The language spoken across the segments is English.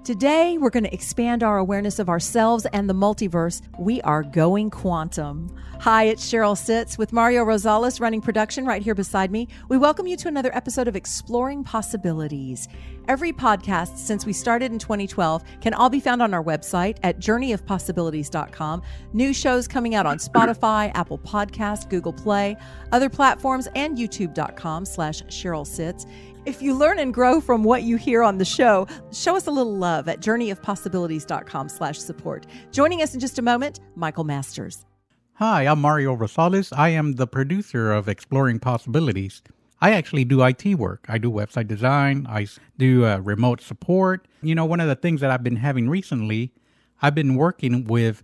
Today, we're going to expand our awareness of ourselves and the multiverse. We are going quantum. Hi, it's Cheryl Sitz with Mario Rosales running production right here beside me. We welcome you to another episode of Exploring Possibilities. Every podcast since we started in 2012 can all be found on our website at journeyofpossibilities.com. New shows coming out on Spotify, Apple Podcasts, Google Play, other platforms, and youtube.com/Cheryl Sitz. If you learn and grow from what you hear on the show, show us a little love at journeyofpossibilities.com/support. Joining us in just a moment, Mikal Masters. Hi, I'm Mario Rosales. I am the producer of Exploring Possibilities. I actually do IT work. I do website design. I do remote support. You know, one of the things that I've been having recently, I've been working with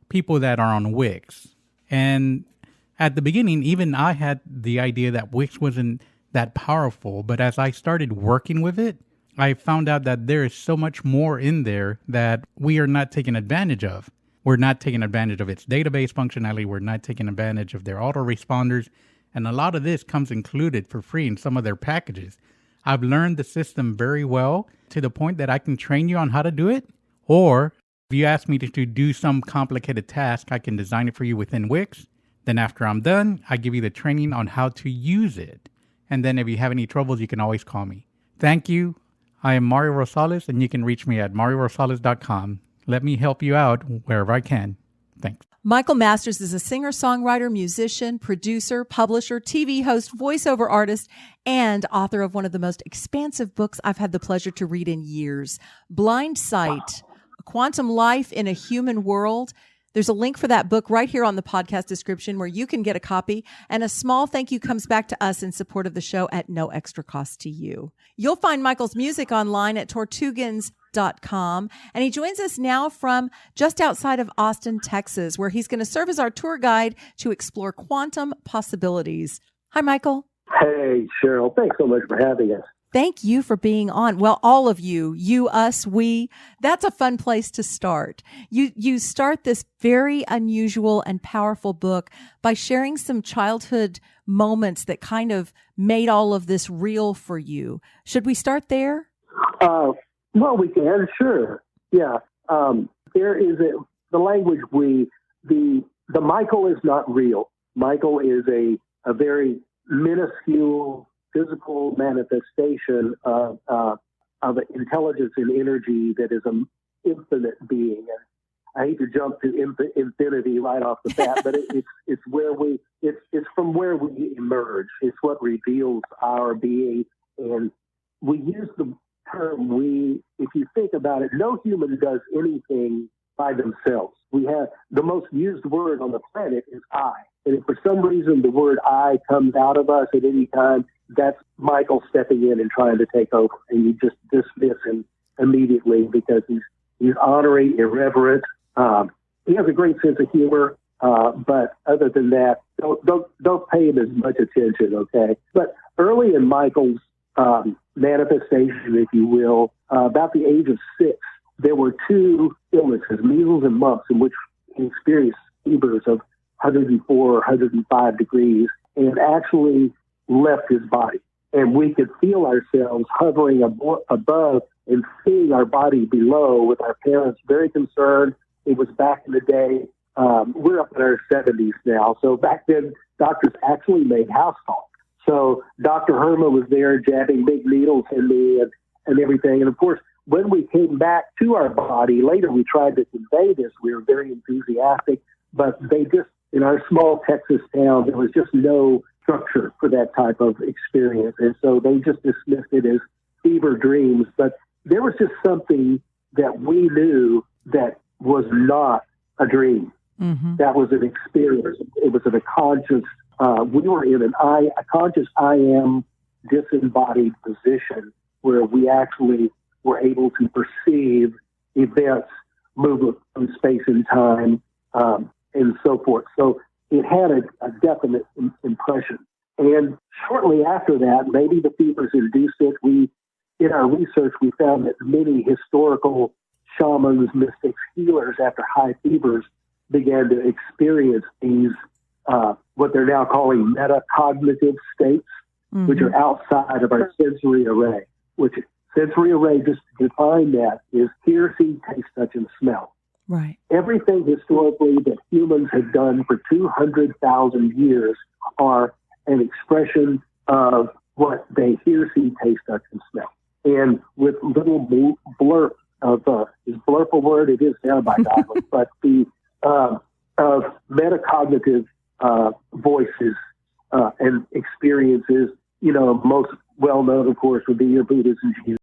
people that are on Wix. And at the beginning, even I had the idea that Wix wasn't that powerful. But as I started working with it, I found out that there is so much more in there that we are not taking advantage of. We're not taking advantage of its database functionality. We're not taking advantage of their autoresponders. And a lot of this comes included for free in some of their packages. I've learned the system very well to the point that I can train you on how to do it. Or if you ask me to do some complicated task, I can design it for you within Wix. Then after I'm done, I give you the training on how to use it. And then if you have any troubles, you can always call me. Thank you. I am Mario Rosales, and you can reach me at mariorosales.com. Let me help you out wherever I can. Thanks. Mikal Masters is a singer-songwriter, musician, producer, publisher, TV host, voiceover artist, and author of one of the most expansive books I've had the pleasure to read in years, Blindsight, Quantum Life in a Human World. There's a link for that book right here on the podcast description where you can get a copy, and a small thank you comes back to us in support of the show at no extra cost to you. You'll find Mikal's music online at tortugans.com, and he joins us now from just outside of Austin, Texas, where he's going to serve as our tour guide to explore quantum possibilities. Hi, Mikal. Hey, Cheryl. Thanks so much for having us. Thank you for being on. Well, all of you, us, we, that's a fun place to start. You start this very unusual and powerful book by sharing some childhood moments that kind of made all of this real for you. Should we start there? Well, we can, sure. Yeah. There is the language the Mikal is not real. Mikal is a very minuscule physical manifestation of intelligence and energy that is an infinite being. And I hate to jump to infinity right off the bat, but it's from where we emerge. It's what reveals our being. And we use the term we. If you think about it, no human does anything by themselves. We have the most used word on the planet is I. And if for some reason the word I comes out of us at any time, that's Mikal stepping in and trying to take over. And you just dismiss him immediately because he's honoring, irreverent. He has a great sense of humor. But other than that, don't pay him as much attention, okay? But early in Mikal's manifestation, if you will, about the age of 6, there were 2 illnesses, measles and mumps, in which he experienced fevers of 104 or 105 degrees and actually left his body. And we could feel ourselves hovering above and seeing our body below, with our parents very concerned. It was back in the day. We're up in our 70s now. So back then, doctors actually made house calls. So Dr. Herma was there jabbing big needles in me and everything. And of course, when we came back to our body, later we tried to convey this. We were very enthusiastic, but they just, in our small Texas town, there was just no structure for that type of experience. And so they just dismissed it as fever dreams. But there was just something that we knew that was not a dream. Mm-hmm. That was an experience. It was a conscious, we were in a conscious I am disembodied position where we actually were able to perceive events, move through space and time, and so forth. So it had a definite impression. And shortly after that, maybe the fevers induced it. In our research, we found that many historical shamans, mystics, healers, after high fevers, began to experience these, what they're now calling metacognitive states, mm-hmm. which are outside of our sensory array, which sensory array, just to define that is hear, see, taste, touch, and smell. Right. Everything historically that humans have done for 200,000 years are an expression of what they hear, see, taste, touch, and smell. And with little blurb of, is blurb a word? It is now by Godwin, but the, of metacognitive voices and experiences, most well known, of course, would be your Buddhas and Jesus.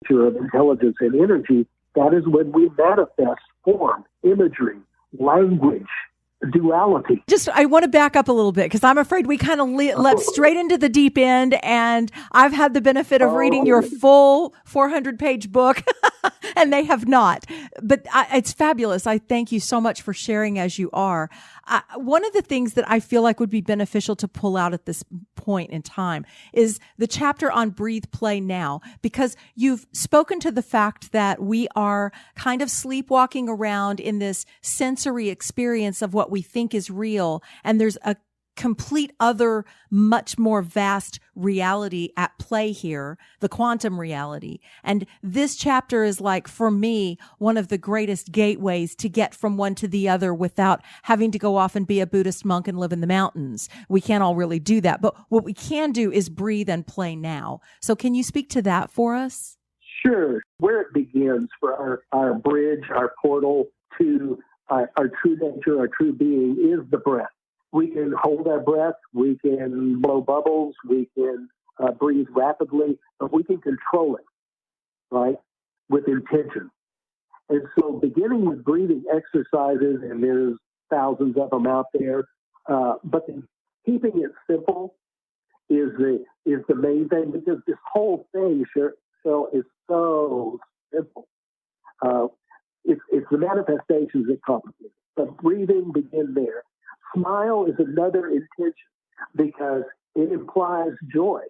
nature of intelligence and energy, that is when we manifest form, imagery, language, duality. I want to back up a little bit because I'm afraid we kind of leapt straight into the deep end, and I've had the benefit of reading your full 400-page book, and they have not. But it's fabulous. I thank you so much for sharing as you are. One of the things that I feel like would be beneficial to pull out at this point in time is the chapter on Breathe, Play, Now, because you've spoken to the fact that we are kind of sleepwalking around in this sensory experience of what we think is real, and there's a complete other, much more vast reality at play here, the quantum reality. And this chapter is like, for me, one of the greatest gateways to get from one to the other without having to go off and be a Buddhist monk and live in the mountains. We can't all really do that, but what we can do is breathe and play now. So can you speak to that for us? Sure. Where it begins for our bridge, our portal to our true nature, our true being is the breath. We can hold our breath, we can blow bubbles, we can breathe rapidly, but we can control it, right, with intention. And so beginning with breathing exercises, and there's thousands of them out there, but keeping it simple is the main thing, because this whole thing, Cheryl, is so simple. It's the manifestations that complicate it. But breathing, begin there. Smile is another intention because it implies joy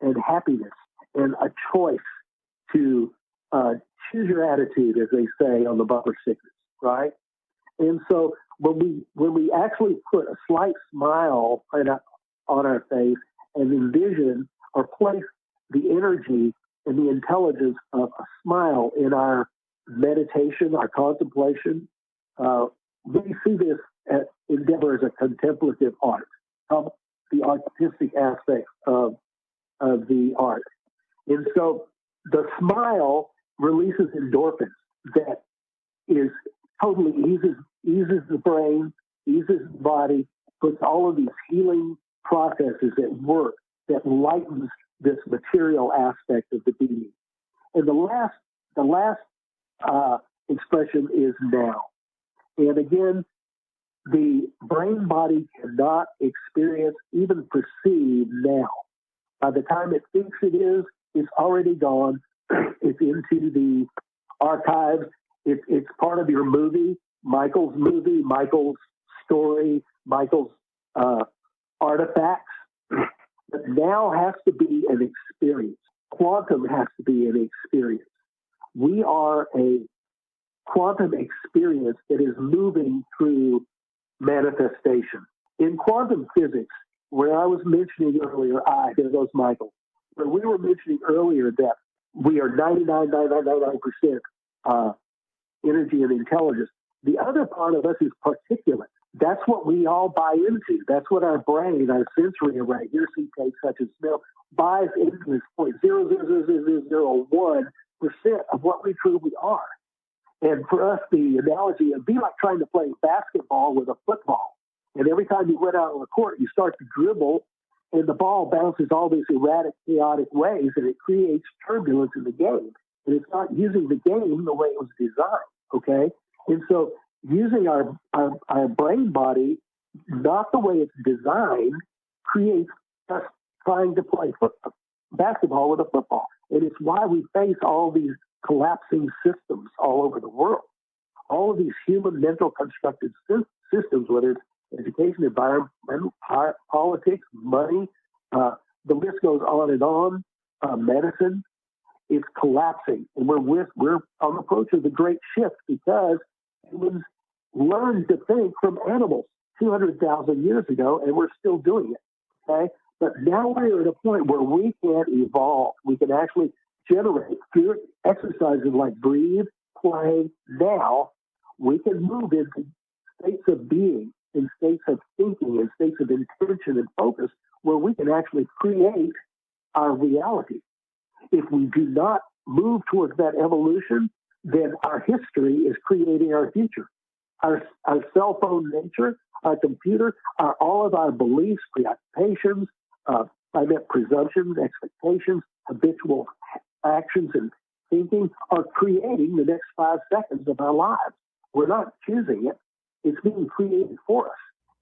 and happiness and a choice to choose your attitude, as they say on the bumper stickers, right? And so when we actually put a slight smile on our face and envision or place the energy and the intelligence of a smile in our meditation, our contemplation, we see this endeavor as a contemplative art, the artistic aspect of the art. And so the smile releases endorphins that is totally eases the brain, eases the body, puts all of these healing processes at work that lightens this material aspect of the being. And the last expression is now. And again, the brain body cannot experience, even perceive now. By the time it thinks it is, it's already gone. It's into the archives. It's part of your movie, Michael's story, Michael's artifacts. But now has to be an experience. Quantum has to be an experience. We are a quantum experience that is moving through manifestation. In quantum physics, where I was mentioning earlier, there goes Michael, where we were mentioning earlier that we are 99% energy and intelligence. The other part of us is particulate. That's what we all buy into. That's what our brain, our sensory array, hear, see, taste, touch, and smell, buys into this 0.00001% of what we truly are. And for us, the analogy would be like trying to play basketball with a football. And every time you went out on the court, you start to dribble, and the ball bounces all these erratic, chaotic ways, and it creates turbulence in the game. And it's not using the game the way it was designed, okay? And so using our brain body, not the way it's designed, creates us trying to play basketball with a football. And it's why we face all these collapsing systems all over the world. All of these human mental constructed systems, whether it's education, environment, politics, money, the list goes on and on, medicine, it's collapsing. And we're on the approach of the great shift because humans learned to think from animals 200,000 years ago, and we're still doing it, okay? But now we're at a point where we can evolve. We can actually generate through exercises like breathe, play, now. We can move into states of being, in states of thinking, in states of intention and focus, where we can actually create our reality. If we do not move towards that evolution, then our history is creating our future. Our cell phone nature, our computer, all of our beliefs, preoccupations, presumptions, expectations, habitual actions and thinking, are creating the next 5 seconds of our lives. We're not choosing it. It's being created for us.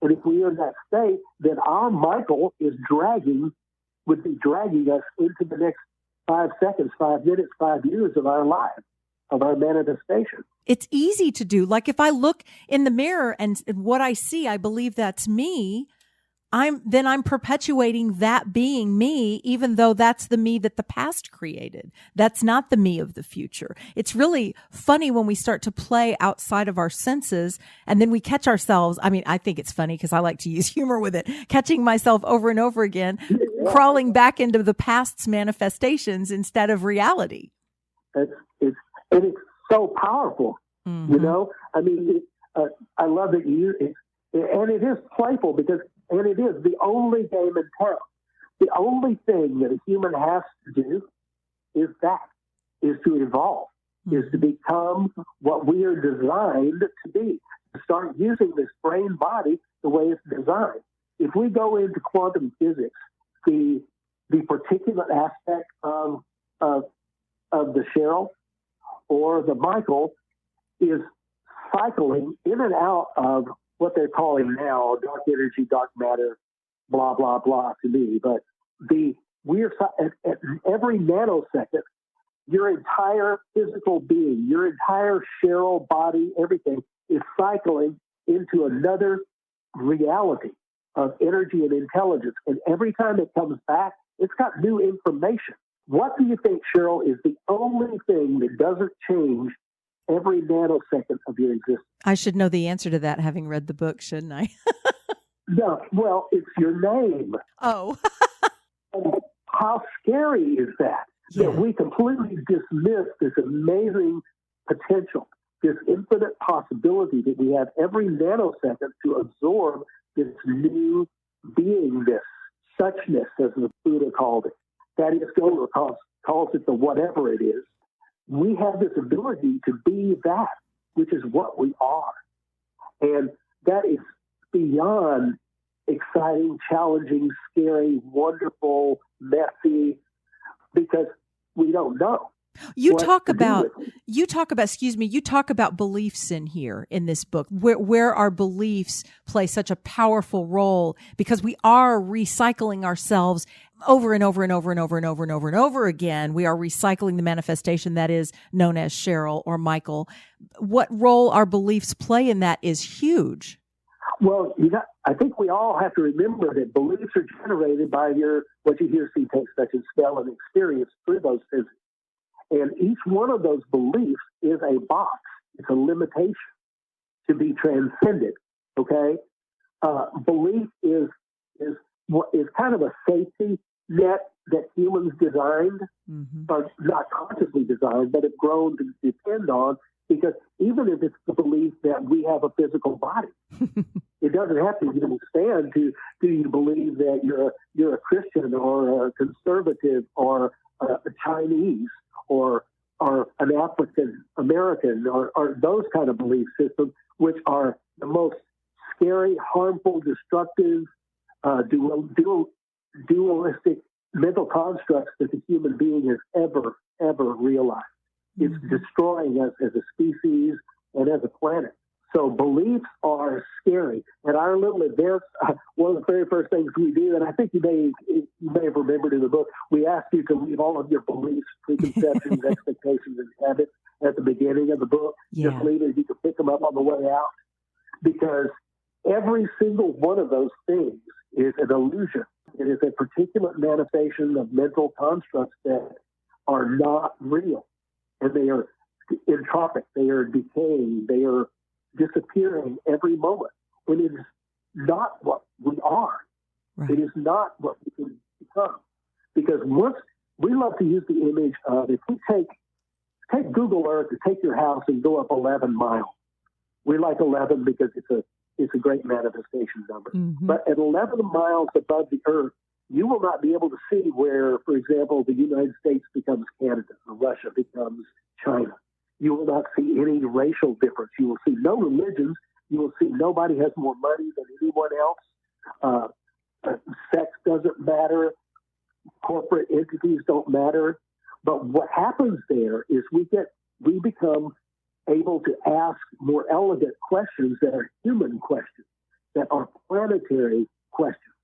And if we are in that state, then our Michael would be dragging us into the next 5 seconds, 5 minutes, 5 years of our lives, of our manifestation. It's easy to do. Like if I look in the mirror and what I see, I believe that's me. I'm perpetuating that being me, even though that's the me that the past created. That's not the me of the future. It's really funny when we start to play outside of our senses and then we catch ourselves. I mean, I think it's funny because I like to use humor with it, catching myself over and over again, crawling back into the past's manifestations instead of reality. It's so powerful, you know? I mean, I love that and it is playful and it is the only game in town. The only thing that a human has to do is to evolve, is to become what we are designed to be, to start using this brain body the way it's designed. If we go into quantum physics, the particulate aspect of the Cheryl or the Michael is cycling in and out of what they're calling now dark energy, dark matter, blah, blah, blah to me. But at every nanosecond, your entire physical being, your entire Cheryl body, everything is cycling into another reality of energy and intelligence. And every time it comes back, it's got new information. What do you think, Cheryl, is the only thing that doesn't change every nanosecond of your existence? I should know the answer to that, having read the book, shouldn't I? No, well, it's your name. Oh. And how scary is that? Yeah. That we completely dismiss this amazing potential, this infinite possibility that we have every nanosecond to absorb this new beingness, suchness, as the Buddha called it. That is, Goethe calls it the whatever it is. We have this ability to be that, which is what we are. And that is beyond exciting, challenging, scary, wonderful, messy, because we don't know. You talk about beliefs in here in this book, where our beliefs play such a powerful role, because we are recycling ourselves over and over and over and over and over and over and over again. We are recycling the manifestation that is known as Cheryl or Michael. What role our beliefs play in that is huge. Well, I think we all have to remember that beliefs are generated by what you hear, see, taste, touch, and smell, and experience through those senses. And each one of those beliefs is a box. It's a limitation to be transcended. Okay, belief is kind of a safety net that humans designed, or not consciously designed, but have grown to depend on. Because even if it's the belief that we have a physical body, it doesn't have to even stand to, do you believe that you're a Christian or a conservative or a Chinese or an African American or those kind of belief systems, which are the most scary, harmful, destructive, dualistic mental constructs that the human being has ever realized. It's destroying us as a species and as a planet. So beliefs are scary. At our little events, one of the very first things we do, and I think you may have remembered in the book, we ask you to leave all of your beliefs, preconceptions, expectations, and habits at the beginning of the book. Yeah. Just leave it. You can pick them up on the way out. Because every single one of those things is an illusion. It is a particular manifestation of mental constructs that are not real. And they are entropic, they are decaying, they are disappearing every moment. And it is not what we are. Right. It is not what we can become. Because once we love to use the image of, if we take Google Earth and take your house and go up 11 miles. We like 11 because it's a great manifestation number. But at 11 miles above the Earth, you will not be able to see where, for example, the United States becomes Canada or Russia becomes China. You will not see any racial difference. You will see no religions. You will see nobody has more money than anyone else. Sex doesn't matter. Corporate entities don't matter. But what happens there is we become able to ask more elegant questions that are human questions, that are planetary questions.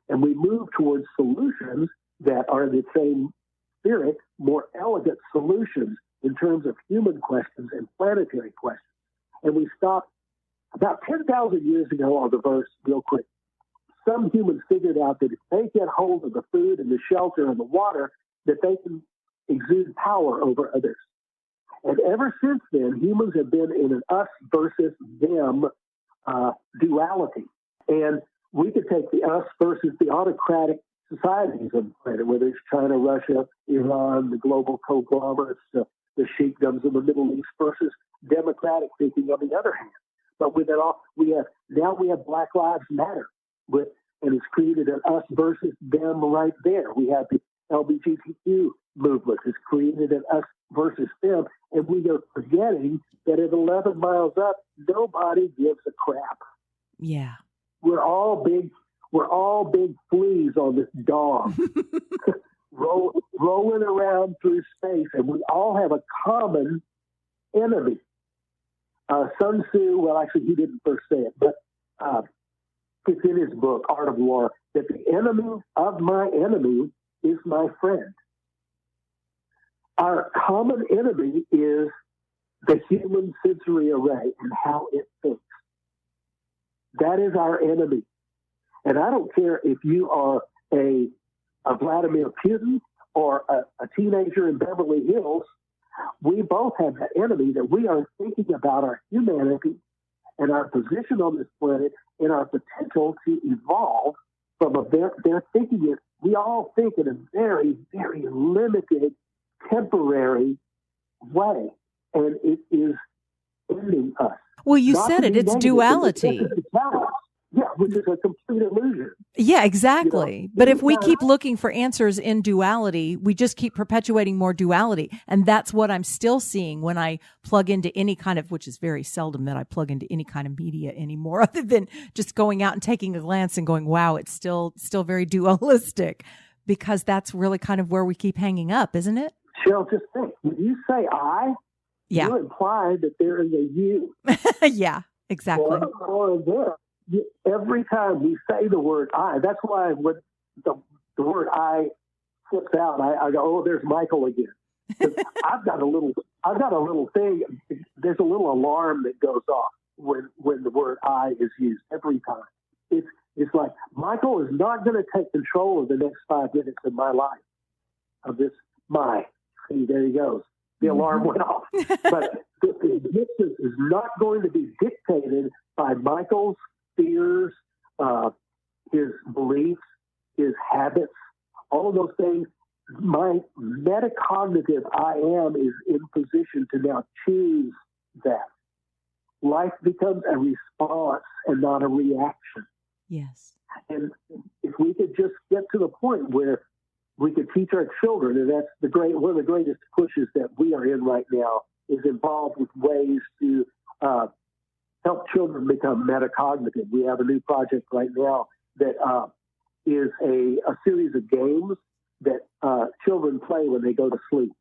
And we move towards solutions that are the same spirit, more elegant solutions in terms of human questions and planetary questions. And we stop about 10,000 years ago on the verse, real quick. Some humans figured out that if they get hold of the food and the shelter and the water, that they can exude power over others. And ever since then, humans have been in an us versus them duality. And we could take the us versus the autocratic societies on the planet, whether it's China, Russia, Iran, the global conglomerates, the sheikdoms of the Middle East versus democratic thinking on the other hand. But with it all, we have Black Lives Matter, and it's created an us versus them right there. We have the LGBTQ movement. It's created an us versus them, and we are forgetting that at 11 miles up, nobody gives a crap. Yeah. We're all big fleas on this dog, rolling around through space, and we all have a common enemy. Sun Tzu, well, actually, he didn't first say it, but it's in his book, Art of War, that the enemy of my enemy is my friend. Our common enemy is the human sensory array and how it thinks. That is our enemy. And I don't care if you are a Vladimir Putin or a teenager in Beverly Hills, we both have that enemy that we are thinking about our humanity and our position on this planet and our potential to evolve from they're thinking it. We all think in a very, very limited, temporary way, and it is ending us. Well, you said it. It's duality. Yeah, which is a complete illusion. Yeah, exactly. But if we keep looking for answers in duality, we just keep perpetuating more duality. And that's what I'm still seeing when I plug into any kind of, which is very seldom that I plug into any kind of media anymore, other than just going out and taking a glance and going, wow, it's still very dualistic, because that's really kind of where we keep hanging up, isn't it? Cheryl, just think, when you say I, yeah, you imply that there is a you. Yeah, exactly. Or there. Every time we say the word I, that's why when the word I slips out, I go, oh, there's Mikal again. I've got a little thing. There's a little alarm that goes off when the word I is used every time. It's like Mikal is not going to take control of the next 5 minutes of my life. Of this, see, there he goes. The alarm went off. But the existence is not going to be dictated by Mikal's fears, his beliefs, his habits, all of those things. My metacognitive I am is in position to now choose that. Life becomes a response and not a reaction. Yes. And if we could just get to the point where we could teach our children, and that's one of the greatest pushes that we are in right now, is involved with ways to help children become metacognitive. We have a new project right now that is a series of games that children play when they go to sleep.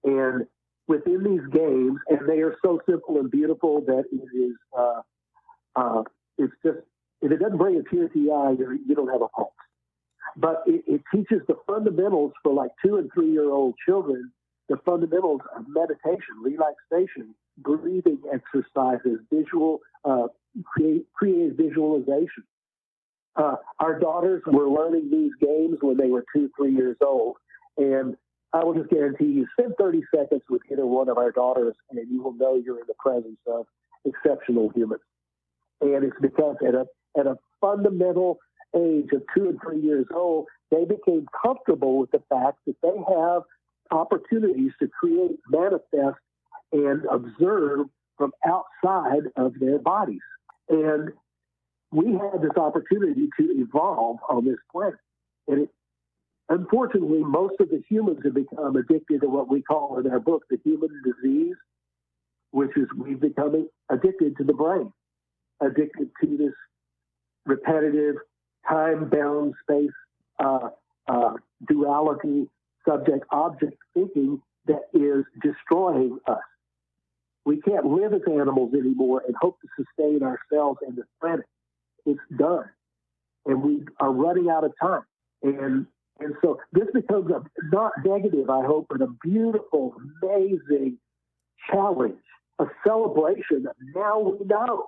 And within these games, and they are so simple and beautiful that it is, it's just, if it doesn't bring a tear to your eye, you don't have a pulse. But it teaches the fundamentals for like 2 and 3 year old children, the fundamentals of meditation, relaxation, breathing exercises, creative visualization. Our daughters were learning these games when they were 2, 3 years old. And I will just guarantee you, spend 30 seconds with either one of our daughters, and you will know you're in the presence of exceptional humans. And it's because at a fundamental age of 2 and 3 years old, they became comfortable with the fact that they have opportunities to create, manifest, and observe from outside of their bodies. And we had this opportunity to evolve on this planet. And unfortunately, most of the humans have become addicted to what we call in our book the human disease, which is we've become addicted to the brain, addicted to this repetitive, time-bound space duality, subject-object thinking that is destroying us. We can't live as animals anymore and hope to sustain ourselves and the planet. It's done. And we are running out of time. And so this becomes not negative, I hope, but a beautiful, amazing challenge, a celebration of now we know,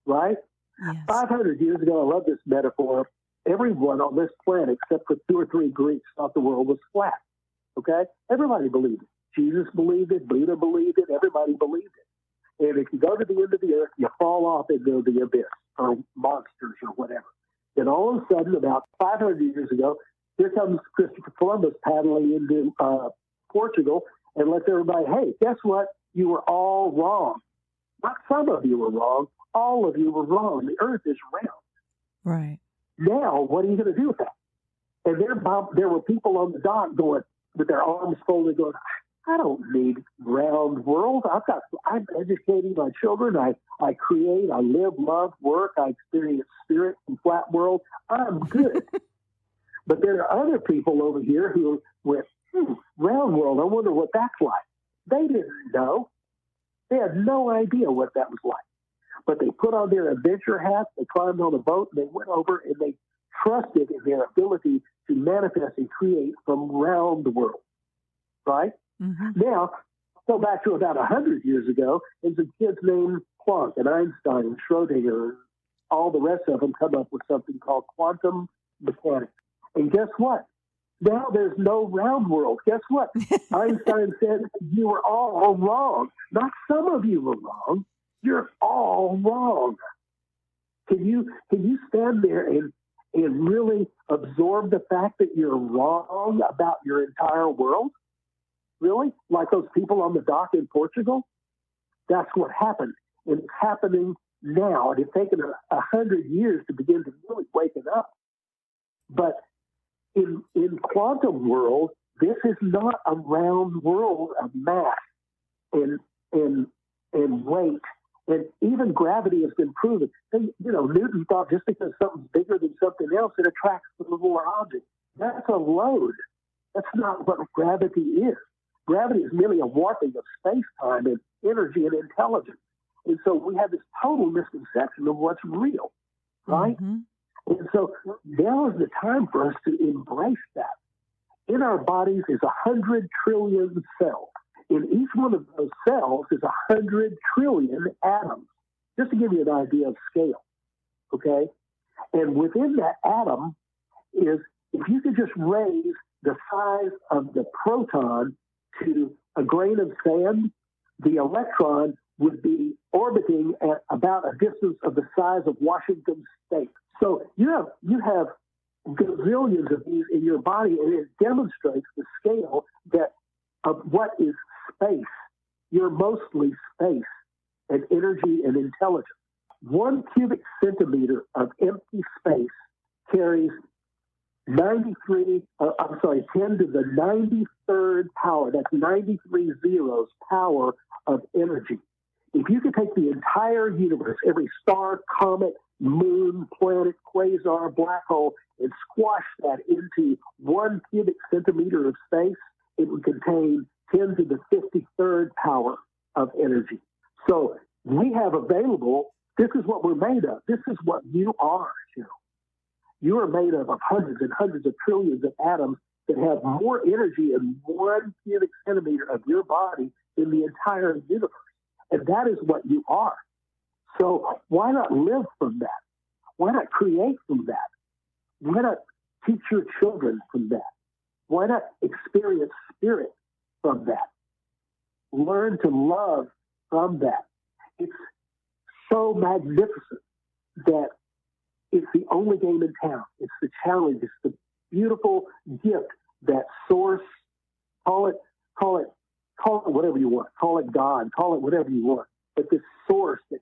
right? Yes. 500 years ago, I love this metaphor. Everyone on this planet, except for 2 or 3 Greeks, thought the world was flat. Okay? Everybody believed it. Jesus believed it. Buddha believed it. Everybody believed it. And if you go to the end of the earth, you fall off into the abyss or monsters or whatever. Then all of a sudden, about 500 years ago, here comes Christopher Columbus paddling into Portugal and lets everybody, hey, guess what? You were all wrong. Not some of you were wrong. All of you were wrong. The earth is round. Right. Now, what are you going to do with that? And there were people on the dock going, with their arms folded, going, I don't need round world. I'm educating my children. I create, I live, love, work. I experience spirit and flat world. I'm good. But there are other people over here who went, round world, I wonder what that's like. They didn't know. They had no idea what that was like. But they put on their adventure hats, they climbed on a boat, and they went over and they trusted in their ability to manifest and create from round the world. Right? Mm-hmm. Now, go back to about 100 years ago, and some kids named Planck and Einstein and Schrodinger and all the rest of them come up with something called quantum mechanics. And guess what? Now there's no round world. Guess what? Einstein said you were all wrong. Not some of you were wrong. You're all wrong. Can you stand there and really absorb the fact that you're wrong about your entire world? Really? Like those people on the dock in Portugal? That's what happened. And it's happening now. And it's taken 100 years to begin to really wake it up. But in quantum world, this is not a round world of mass and weight. And even gravity has been proven. Newton thought just because something's bigger than something else, it attracts more objects. That's a load. That's not what gravity is. Gravity is merely a warping of space-time and energy and intelligence. And so we have this total misconception of what's real, right? Mm-hmm. And so now is the time for us to embrace that. In our bodies is 100 trillion cells. In each one of those cells is 100 trillion atoms, just to give you an idea of scale, okay? And within that atom is, if you could just raise the size of the proton to a grain of sand, the electron would be orbiting at about a distance of the size of Washington State. So you have gazillions of these in your body, and it demonstrates the scale of what is space. You're mostly space and energy and intelligence. 1 cubic centimeter of empty space carries 10 to the 93rd power. That's 93 zeros power of energy. If you could take the entire universe, every star, comet, moon, planet, quasar, black hole, and squash that into 1 cubic centimeter of space, it would contain 10 to the 53rd power of energy. So we have available, this is what we're made of. This is what you are. You are made of hundreds and hundreds of trillions of atoms that have more energy in 1 cubic centimeter of your body than the entire universe. And that is what you are. So why not live from that? Why not create from that? Why not teach your children from that? Why not experience spirit from that? Learn to love from that. It's so magnificent that it's the only game in town. It's the challenge. It's the beautiful gift that source, call it whatever you want. Call it God. Call it whatever you want. But this source that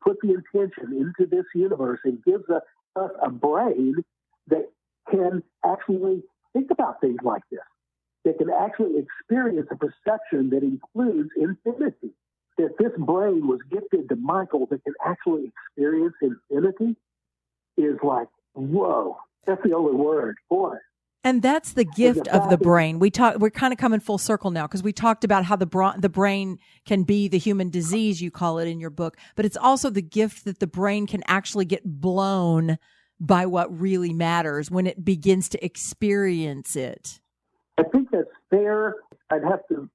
put the intention into this universe and gives us a brain that can actually think about things like this, that can actually experience a perception that includes infinity. That this brain was gifted to Mikal that can actually experience infinity is like, whoa, that's the only word. Boy, And that's the gift of the brain. We're kind of coming full circle now because we talked about how the brain can be the human disease, you call it in your book, but it's also the gift that the brain can actually get blown by what really matters when it begins to experience it. I think that's fair. I'd have to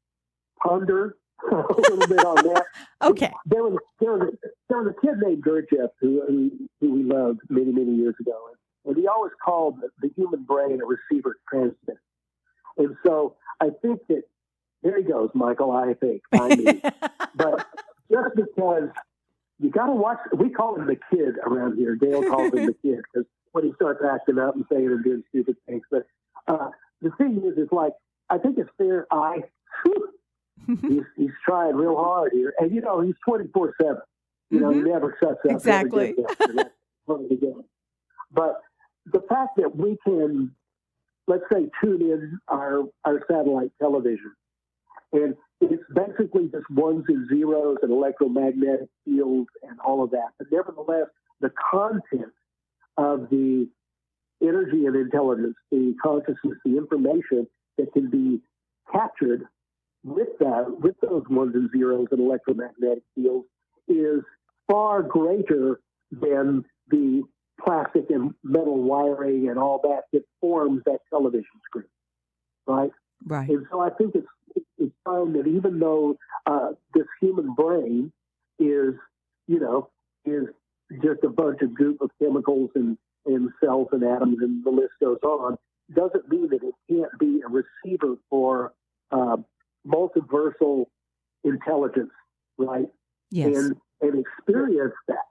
ponder a little bit on that. Okay. There was a kid named Gurdjieff who we loved many, many years ago. And he always called the human brain a receiver transcend. And so I think that, there he goes, Michael, I think. But just because you got to watch, we call him the kid around here. Dale calls him the kid because when he starts acting up and saying and doing stupid things. But the thing is like, I think it's fair. He's trying real hard here. And, he's 24/7. He never shuts up. Exactly. But the fact that we can, let's say, tune in our satellite television, and it's basically just ones and zeros and electromagnetic fields and all of that. But nevertheless, the content of the energy and intelligence, the consciousness, the information that can be captured with those ones and zeros and electromagnetic fields is far greater than the plastic and metal wiring and all that forms that television screen, right? Right. And so I think it's time that even though this human brain is just a bunch of goop of chemicals and cells and atoms and the list goes on, doesn't mean that it can't be a receiver for multiversal intelligence, right? Yes. And experience that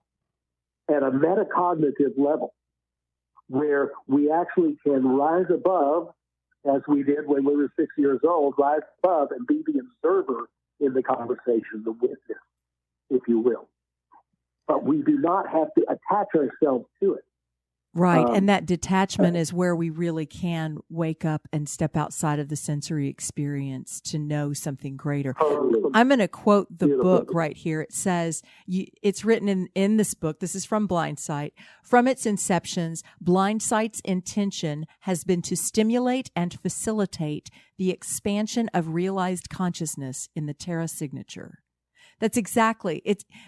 at a metacognitive level where we actually can rise above, as we did when we were 6 years old, rise above and be the observer in the conversation, the witness, if you will. But we do not have to attach ourselves to it. Right. And that detachment is where we really can wake up and step outside of the sensory experience to know something greater. I'm going to quote the book right here. It says, it's written in this book. This is from Blindsight. From its inceptions, Blindsight's intention has been to stimulate and facilitate the expansion of realized consciousness in the Terra signature. That's exactly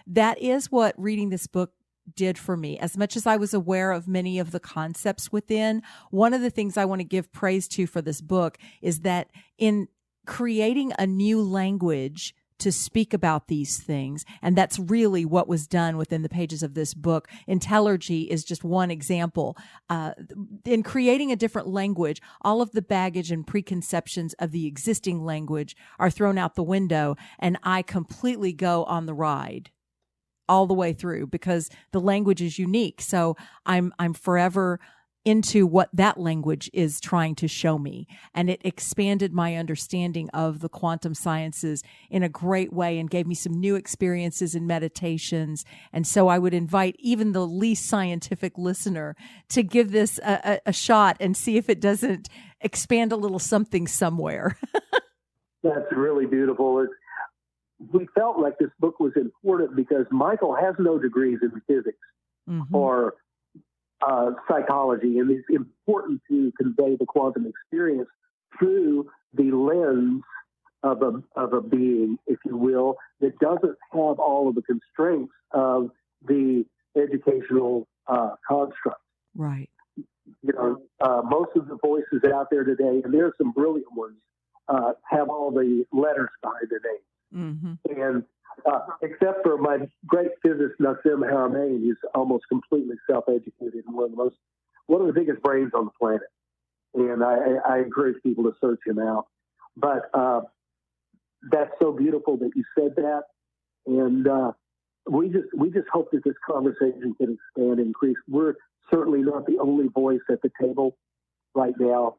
that is what reading this book did for me. As much as I was aware of many of the concepts within, one of the things I want to give praise to for this book is that in creating a new language to speak about these things, and that's really what was done within the pages of this book. Intellergy is just one example. In creating a different language, all of the baggage and preconceptions of the existing language are thrown out the window, and I completely go on the ride all the way through because the language is unique. So I'm forever into what that language is trying to show me. And it expanded my understanding of the quantum sciences in a great way and gave me some new experiences and meditations. And so I would invite even the least scientific listener to give this a shot and see if it doesn't expand a little something somewhere. That's really beautiful. We felt like this book was important because Michael has no degrees in physics or psychology, and it's important to convey the quantum experience through the lens of a being, if you will, that doesn't have all of the constraints of the educational construct. Right. Most of the voices out there today, and there are some brilliant ones, have all the letters behind their names. And except for my great physicist Nassim Haramein, he's almost completely self-educated and one of the biggest brains on the planet. And I encourage people to search him out. But that's so beautiful that you said that. And we just hope that this conversation can expand and increase. We're certainly not the only voice at the table right now.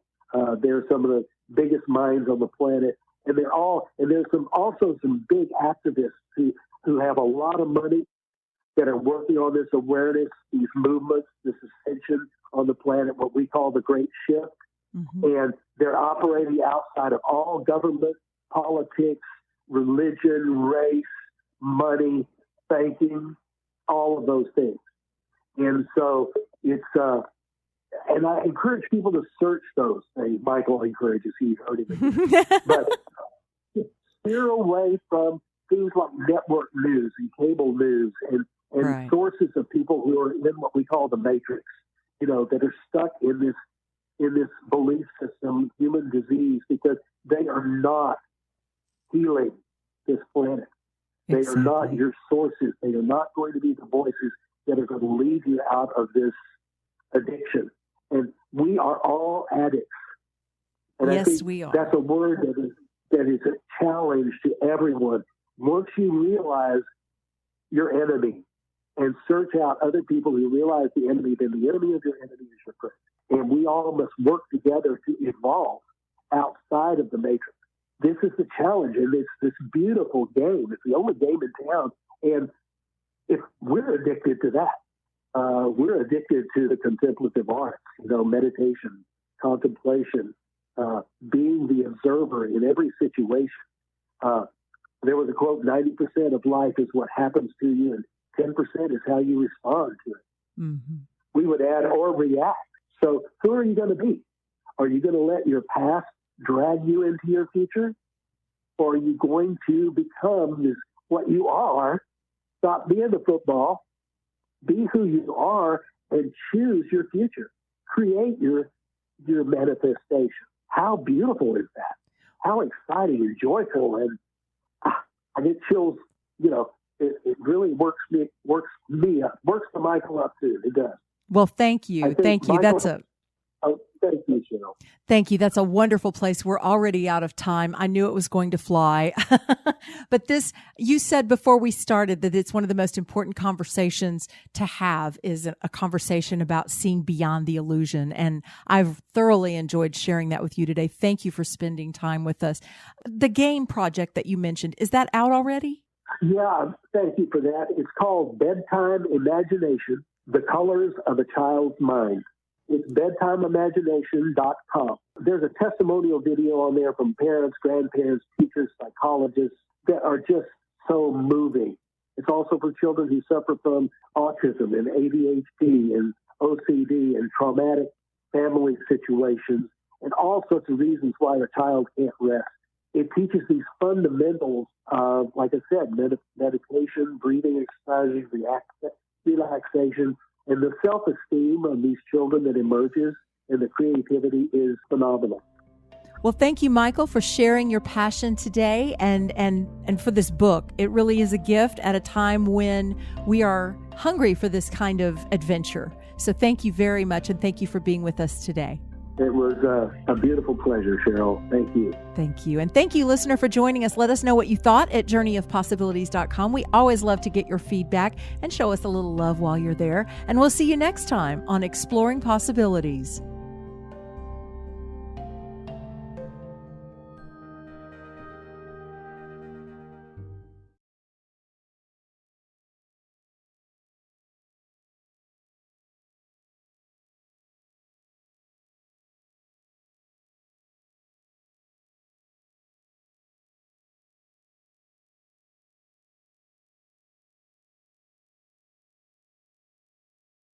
There are some of the biggest minds on the planet. And there's also some big activists who have a lot of money that are working on this awareness, these movements, this ascension on the planet, what we call the Great Shift. And they're operating outside of all government, politics, religion, race, money, banking, all of those things. And so it's And I encourage people to search those things. Michael encourages, he's heard him. But steer away from things like network news and cable news and Right. sources of people who are in what we call the matrix, that are stuck in this belief system, human disease, because they are not healing this planet. They Exactly. are not your sources. They are not going to be the voices that are going to lead you out of this addiction. And we are all addicts. And I Yes, think we are. that's a word that is a challenge to everyone. Once you realize your enemy and search out other people who realize the enemy, then the enemy of your enemy is your friend. And we all must work together to evolve outside of the matrix. This is the challenge, and it's this beautiful game. It's the only game in town. And if we're addicted to that, we're addicted to the contemplative arts, meditation, contemplation, being the observer in every situation. There was a quote, 90% of life is what happens to you, and 10% is how you respond to it. Mm-hmm. We would add or react. So who are you going to be? Are you going to let your past drag you into your future? Or are you going to become what you are, stop being the football, be who you are, and choose your future? Create your manifestation. How beautiful is that? How exciting and joyful, and I get chills. It really works me up, works the Michael up too. It does. Well, thank you. Thank you. Michael, thank you, Cheryl. Thank you. That's a wonderful place. We're already out of time. I knew it was going to fly. But you said before we started that it's one of the most important conversations to have is a conversation about seeing beyond the illusion. And I've thoroughly enjoyed sharing that with you today. Thank you for spending time with us. The game project that you mentioned, is that out already? Yeah, thank you for that. It's called Bedtime Imagination, The Colors of a Child's Mind. It's bedtimeimagination.com. There's a testimonial video on there from parents, grandparents, teachers, psychologists that are just so moving. It's also for children who suffer from autism and ADHD and OCD and traumatic family situations and all sorts of reasons why a child can't rest. It teaches these fundamentals of, like I said, meditation, breathing exercises, relaxation, and the self-esteem of these children that emerges, and the creativity is phenomenal. Well, thank you, Michael, for sharing your passion today and for this book. It really is a gift at a time when we are hungry for this kind of adventure. So thank you very much, and thank you for being with us today. It was a beautiful pleasure, Cheryl. Thank you. Thank you. And thank you, listener, for joining us. Let us know what you thought at journeyofpossibilities.com. We always love to get your feedback and show us a little love while you're there. And we'll see you next time on Exploring Possibilities.